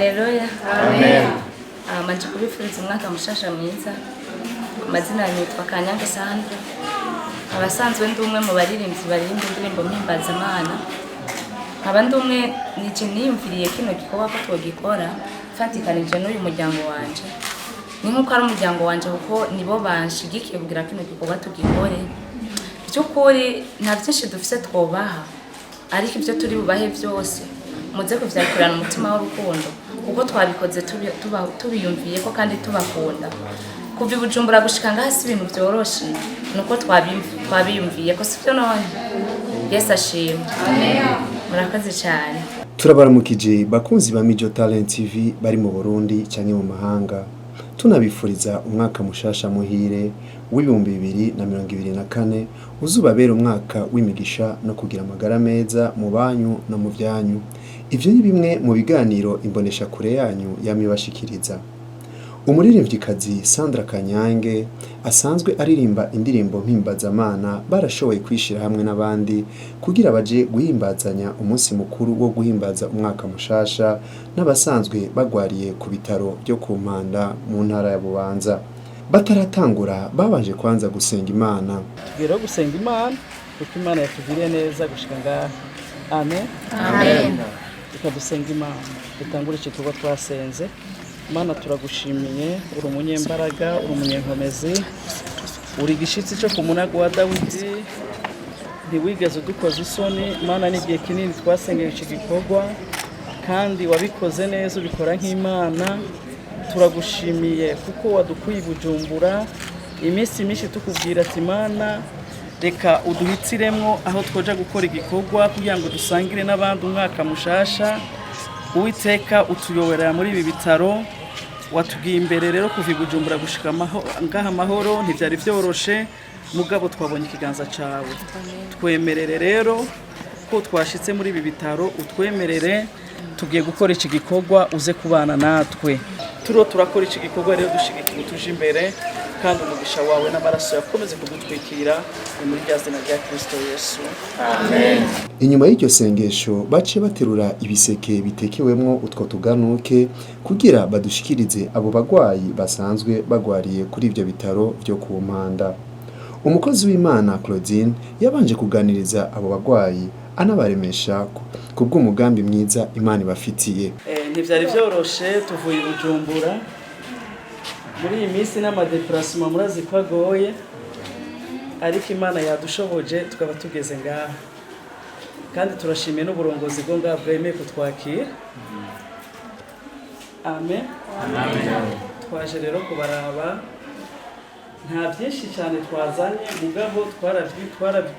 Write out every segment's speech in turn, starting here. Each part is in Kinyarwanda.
Haleluya. Amen. Manje kubifuriza umwaka mushasha mwiza. Amazina yanjye yitwa Kanyange Sandra. Abasanzwe ndi umwe mu baririmbyi baririmba indirimbo mpimbaza-Imana. Nkaba ndi umwe niyumviriye kino gikorwa ko twogikora mfatikanije n'uyu muryango wanje. Ni nkuko ari umuryango wanje kuko nibo banshigikiye kugira kino gikorwa tugikore. By'ukuri nta byinshi dufise twobaha, ariko ibyo turi bubahe byose muze kuvyakirana umutima w'urukundo kuko twabikoze tubiyumviye ko kandi tubakunda. Kuva i Bujumbura gushika ngaha si ibintu byoroshe, nuko twabiyumviye ko sivyo none. Yesu ashimwe. Amen. Murakoze cyane. Turabaramukije bakunzi ba Mijo Talent TV bari mu Burundi cyane mu mahanga. Tunabifuriza umwaka mushasha muhire w'ibihumbi 2024 uzubabera umwaka w'imigisha no kugira amagara meza mu banyu no mu byanyu. Ivyo ni bimwe mu biganiro imbonesha kure yanyu yamibashikiriza. Umuririmvyikazi Sandra Kanyange asanzwe aririmba indirimbo mpimbaza-Imana barashoboye kwishira hamwe n'abandi kugira baje guhimbazanya umunsi mukuru wo guhimbaza umwaka mushasha n'abasanzwe bagwariye ku bitaro byo ku Mpanda mu ntara ya Bubanza. Bataratangura babanje kwanza gusenga Imana. Tugero gusenga Imana kuko Imana yatugiriye neza gushika ngaha. Amen. Amen. Dusenga Imana dutangura iki tugo twasenze. Mana turagushimiye, uri umunyembaraga, uri umunyenkomezi, uri gishitsi cyo ku munago wa Dawidi, ntiwigeze udukoza isoni. Mana n'igihe kinini twasengeye iki gikorwa kandi wabikoze neza ubikora nk'Imana. Turagushimiye kuko wadukuye i Bujumbura iminsi myinshi tukubwira ati Mana reka uduhitsiremwo aho twoja gukora igikorwa kugira ngo dusangire n'abandi umwaka mushasha. Uwiteka utuyoborera muri ibi bitaro, watugiye imbere rero kuva i Bujumbura gushika ngaha amahoro ntivyari vyoroshe, mugabo twabonye ikiganza cawe. Twemerere rero ko twashitse muri ibi bitaro, utwemerere tugiye gukora iki gikorwa uze kubana natwe. Turakora iki gikorwa rero dushigikiye tuje imbere kandi umugisha wawe n'amaraso yakomeze kugutwikira muri rya zina rya Kristo Yesu. Amen. Inyuma y'iryo sengesho bace baterura ibiseke bitekewemwo utwo tuganuke kugira badushikirize abo bagwayi basanzwe bagwariye kuri ivyo bitaro byo ku Mpanda. Umukozi w'Imana Claudine yabanje kuganiriza abo bagwayi anabaremesha kubw'umugambi mwiza Imana ibafitiye. Ntivyari vyoroshe tuvuye i Bujumbura muri iyi minsi n'amadeplacement murazi ko agoye, ariko Imana yadushoboje tukaba tugeze ngaha kandi turashimiye n'uburongozi bwo ngaha bwemeye kutwakira. Amen. Twaje rero kubaraba, nta byinshi cyane twazanye, mugabo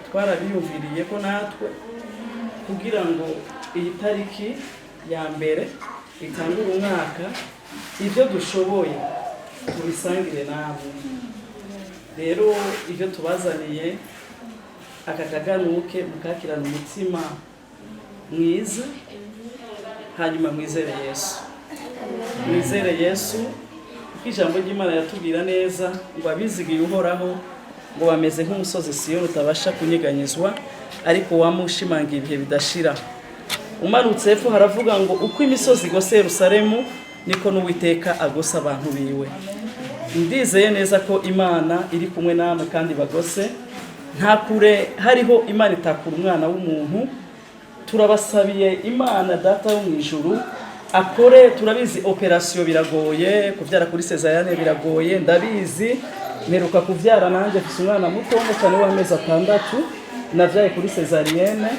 twarabiyumviriye ko natwe kugira ngo iyi tariki ya mbere itangura umwaka ibyo dushoboye tubisangire namwe. Rero ibyo tubazaniye aka kaganuke mukakirana umutima mwiza, hanyuma mwizere Yesu. Mwizere Yesu kuko ijambo ry'Imana yatubwira neza ngo abizigiye uhoraho ngo bameze nk'umusozi Siyoni utabasha kunyeganyezwa ariko wamushimangiye ibihe bidashira. Umanutse hepfo haravuga ngo uko imisozi igose Yerusalemu niko n'Uwiteka agosa abantu biwe. Ndizeye neza ko Imana iri kumwe namwe kandi bagose. Nta kure hariho Imana itakura umwana w'umuntu. Turabasabiye Imana Data yo mu ijuru akore. Turabizi operation biragoye, kuvyara kuri Cesarienne biragoye, ndabizi. Meruka kuvyara nanjye mfise umwana muto cyane w'amezi 6 navyaye kuri Cesarienne.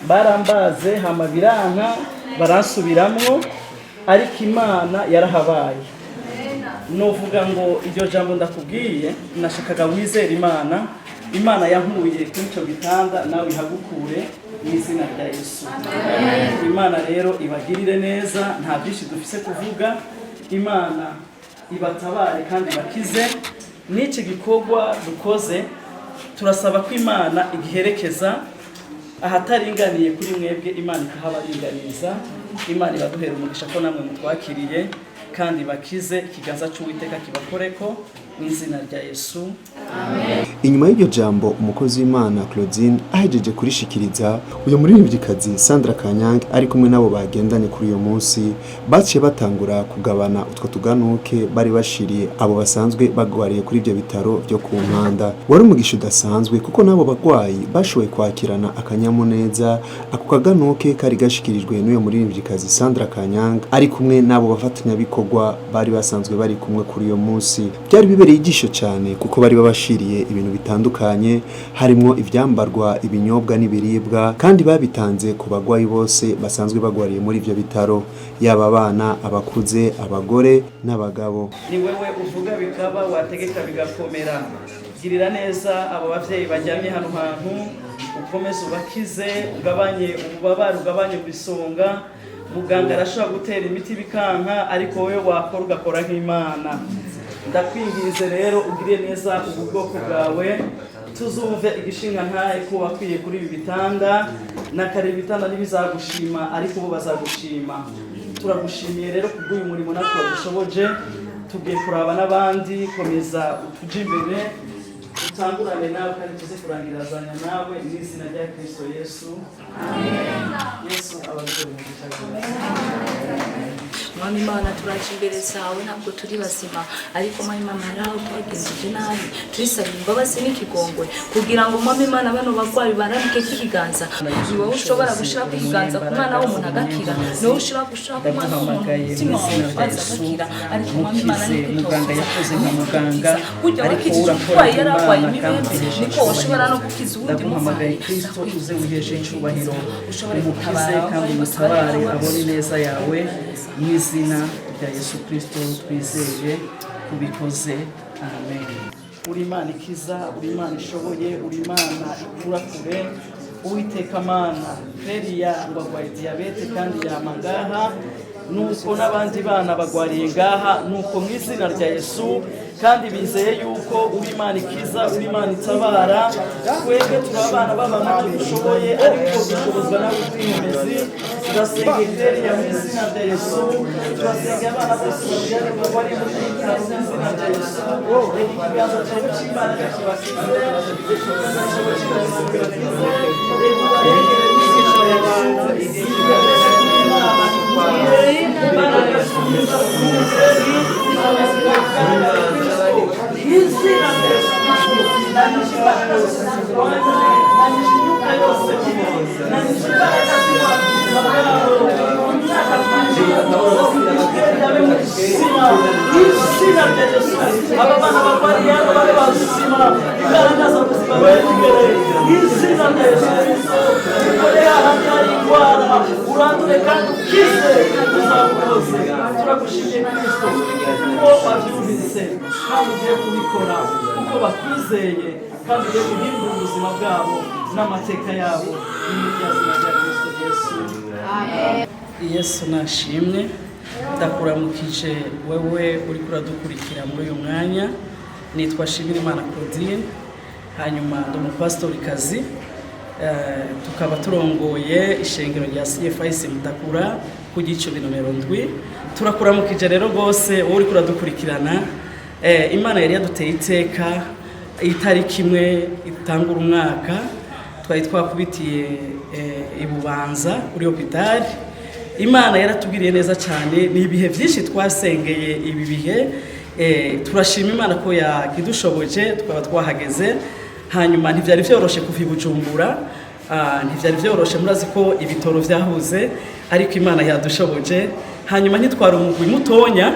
Barambaze hama biranka baransubiramwo, ariko Imana yarahabaye. Novuga ngo iryo jambo ndakubwiye nashakaga wizera Imana. Imana yankuye kuri cyo gitanda nawe ihagukure mu izina rya Yesu. Imana rero ibagirire neza, nta byinshi dufise kuvuga. Imana ibatabare kandi bakize. N'iki gikorwa dukoze turasaba ko Imana igiherekeza ahataringaniye kuri mwebwe, Imana ikahabaringaniza. Imana ibaduhera umugisha ko namwe mutwakiriye kandi bakize, ikiganza cy'Uwiteka kibakoreko mu izina rya Yesu. Inyuma y'iryo jambo umukozi w'Imana Claudine ahejeje kurishikiriza, uyu muririmvyikazi Sandra Kanyange ari kumwe nabo bagendanye kuri uyo munsi baciye batangura kugabana utwo tuganuke bari bashiriye abo basanzwe bagwariye kuri ibyo bitaro byo ku Mpanda. Wari umugisha udasanzwe kuko nabo bagwayi bashoboye kwakirana akanyamuneza. Ako kaganuke kari gashikirijwe n'uyo muririmvyikazi Sandra Kanyange ari kumwe nabo bafatanyabikorwa bari basanzwe bari kumwe kuri uyo munsi. Byari bibereye igisho cyane kuko bari babashiriye ibintu bitandukanye, harimo ivyambarwa, ibinyobwa n'ibiribwa, kandi babitanze ku bagwayi bose basanzwe bagwariye muri ivyo bitaro, yaba abana, abakuze, abagore n'abagabo. Ni wewe uvuga bikaba, wategeka bigakomera. Girira neza abo bavyeyi bajyamye hano hantu, ukomeze ubakize, ugabanye ububabare, ugabanye bisonga. Muganga arashobora gutera imiti bikanka, ariko wewe wakora ugakora nk'Imana. Ndakwingize rero ugire neza ubu bwoko bwawe, tuzumve igishinga ntaye ko wakwiye kuri ibi bitanda, nakare ibitanda ntibizagushima ariko bo bazagushima. Turagushimiye rero kubw'uyu murimo natwe wadushoboje, tugiye kuraba n'abandi, komeza utuje imbere, utangurane nawe kandi tuze kurangirazanya nawe mu izina rya Kristo Yesu. Amen. Yesu abagore mu gicago. Mwami Imana turaje imbere zawe, ntabwo turi bazima, ariko Mwami Imana nawe twagenjeje nabi, turisaba imbabazi n'ikigongwe kugira ngo Mwami Imana bano bagwayi barambike k'ikiganza. Ni wowe ushobora gushaka ikiganza ku mwana w'umuntu agakira, ni wowe ushobora gushaka umwana w'umuntu umutima wamufaza agakira, ariko Mwami Imana muganga yakoze nka muganga, ariko urwaye yararwaye imibembe, niko ushobora no gukiza uwundi muhamagaye Kristo uze wiheje icyubahiro, umukize kandi umutabare abone neza yawe. Mu izina rya Yesu Kristo twizeye kubikoze, amen. Uri Imana ikiza, uri Imana ishoboye, uri Imana ikura kure. Uwiteka Mana, Feriya ngo agwaye diyabete kandi yama ngaha, nuko n'abandi bana bagwariye ngaha, nuko mu izina rya Yesu kandi bizeye yuko uri Imana ikiza, uri Imana itabara. Twebwe turi abana b'abana dushoboye, ariko dushobozwa nawe twihemezi. Turasenga Feriya mu izina rya Yesu, turasenga abana bose bari muri iki bitaro mu izina rya Yesu. Ikiganza cyawe cy'Imana kibakize, ikiganza cyawe cy'Imana kibakize. Urandure kandi ukize uzabukoze. Turagushimiye Kristo kuko wabyumvise kandi ugiye kubikora, kuko bakwizeye kandi ugiye guhindura ubuzima bwabo n'amateka yabo. Ni izina rya Kristo Yesu. Amen. Yesu nashimwe. Ndakuramukije wewe uri kuradukurikira muri uyu mwanya. Nitwa Shimirimana Claudine, hanyuma ndi umupasitorikazi. Tukaba turongoye ishengero rya CFIC Mutakura ku Gicumbi nomero 7. Turakuramukije rero rwose wowe uri kuradukurikirana. Imana yari yaduteye iteka itariki imwe itangura umwaka, twari twakubitiye ibubanza kuri hopitali. Imana yaratubwiriye neza cyane, ni ibihe byinshi twasengeye ibi bihe. Turashima Imana ko yakidushoboje twaba twahageze. Hanyuma ntivyari vyoroshe kuva i Bujumbura, ntivyari vyoroshe, murazi ko ibitoro vyahuze, ariko Imana yadushoboje. Hanyuma ntitwari umugwi mutonya,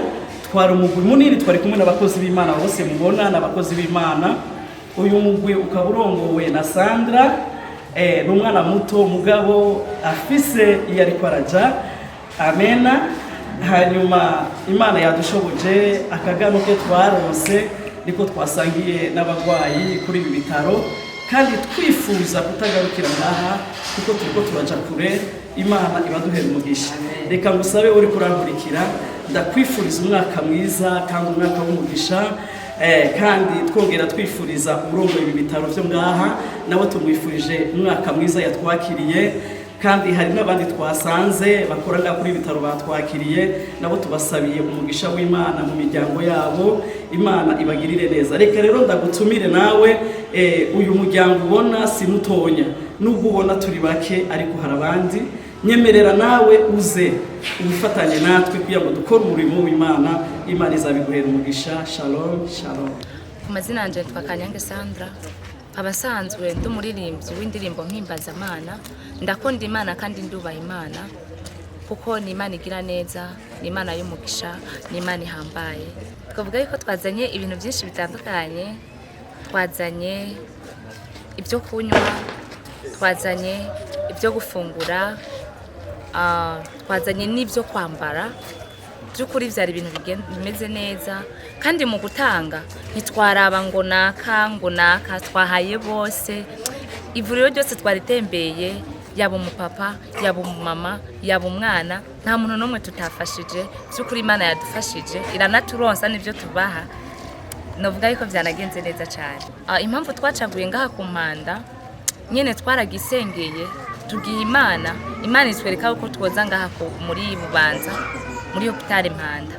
twari umugwi munini, twari kumwe n'abakozi b'Imana bose mubona n'abakozi b'Imana. Uyu mugwi ukaba urongowe na Sandra, n'umwana muto mugabo afise iyo ariko araja. Amena. Hanyuma Imana yadushoboje, akaganuke twaronse niko twasangiye n'abagwayi kuri ibi bitaro, kandi twifuza kutagarukira ngaha kuko turiko turaja kure. Imana ibaduhera umugisha. Reka ngusabe uri kurankurikira, ndakwifuriza umwaka mwiza kandi umwaka w'umugisha, kandi twongera twifuriza uburongo ibi bitaro byo ngaha, nabo tumwifurije umwaka mwiza yatwakiriye, kandi hari n'abandi twasanze bakorana kuri bitaro batwakiriye nabo tubasabiye umugisha w'Imana mu miryango yabo, Imana ibagirire neza. Reka rero ndagutumire nawe uyu muryango ubona si mutonya, nubwo ubona turi bake ariko hari abandi, nyemerera nawe uze ubifatanye natwe kugira ngo dukore umurimo w'Imana, Imana izabiguhera umugisha. Shalom shalom. Ku mazina yanje yitwa Kanyange Sandra, abasanzwe ndi umuririmbyi w'indirimbo mpimbazamana. Ndakunda Imana kandi ndubaha Imana kuko ni Imana igira neza, ni Imana y'umugisha, ni Imana ihambaye. Twavuga yuko twazanye ibintu byinshi bitandukanye, twazanye ibyo kunywa, twazanye ibyo gufungura, twazanye n'ibyo kwambara. By'ukuri byari ibintu bimeze neza, kandi mu gutanga ntitwaraba ngo naka twahaye bose. Ivuriro ryose twaritembeye, yaba umupapa yaba umumama yaba umwana, nta muntu n'umwe tutafashije. By'ukuri Imana yadufashije iranaturonsa n'ibyo tubaha, novuga yuko byanagenze neza cyane. Impamvu twacaguye ngaha ku Mpanda nyene twaragisengeye tugiye Imana itwereka uko twoza ngaha muri Bubanza muri hopitale Mpanda,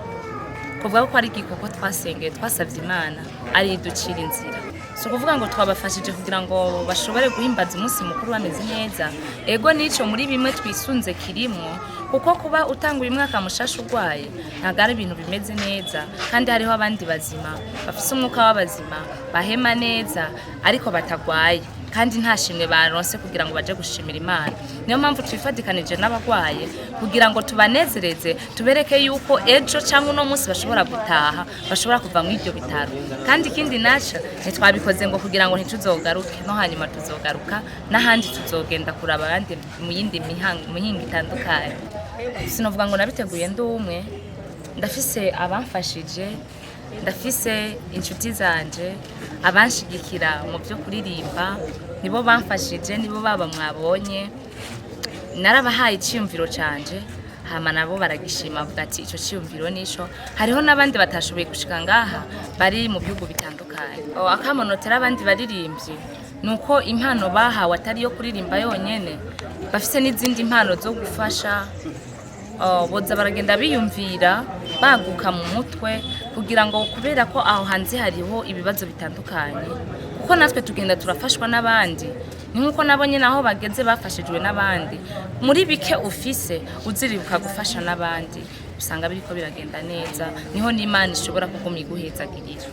kuvuga ko ari igikoko twasengeye twasavye Imana ari iducira inzira. So kuvuga ngo twabafashije kugira ngo bashobore guhimbaza umunsi mukuru bameze neza, ego nico muri bimwe twisunze kirimo, kuko kuba utanguye umwaka mushasha urwaye ntabwo ari ibintu bimeze neza, kandi hariho abandi bazima bafise umwuka w'abazima bahema neza ariko batagwaye, kandi nta shimwe baronse kugira ngo baje gushimira Imana. Niyo mpamvu twifadikanije n'abagwaye kugira ngo tubanezereze, tubereke yuko ejo cyangwa uno munsi bashobora gutaha, bashobora kuva mu ibyo bitaro. Kandi ikindi naca ntitwabikoze ngo kugira ngo ntituzogaruke, no hanyuma tuzogaruka n'ahandi tuzogenda kuraba abandi mu yindi mihinga itandukanye. Sinovuga ngo nabiteguye ndi umwe, ndafise abamfashije, ndafise inshuti zanje abanshigikira mu byo kuririmba, nibo bamfashije, nibo baba mwabonye. Narabahaye icyumviro canje, hama nabo baragishima bavuga ati ico cyumviro nico. Hariho n'abandi batashoboye gushika ngaha bari mu bihugu bitandukanye. Akamonotera abandi baririmbyi nuko impano bahawe atari yo kuririmba yonyene, bafise n'izindi mpano zo gufasha. Boza baragenda biyumvira baguka mu mutwe kugira ngo, kubera ko aho hanze hariho ibibazo bitandukanye, kuko natwe tugenda turafashwa n'abandi, ni nkuko nabonye naho bageze bafashijwe n'abandi. Muri bike ufise uziribuka gufasha n'abandi, usanga biriko biragenda neza, niho n'Imana ishobora kuguma iguhezagirira.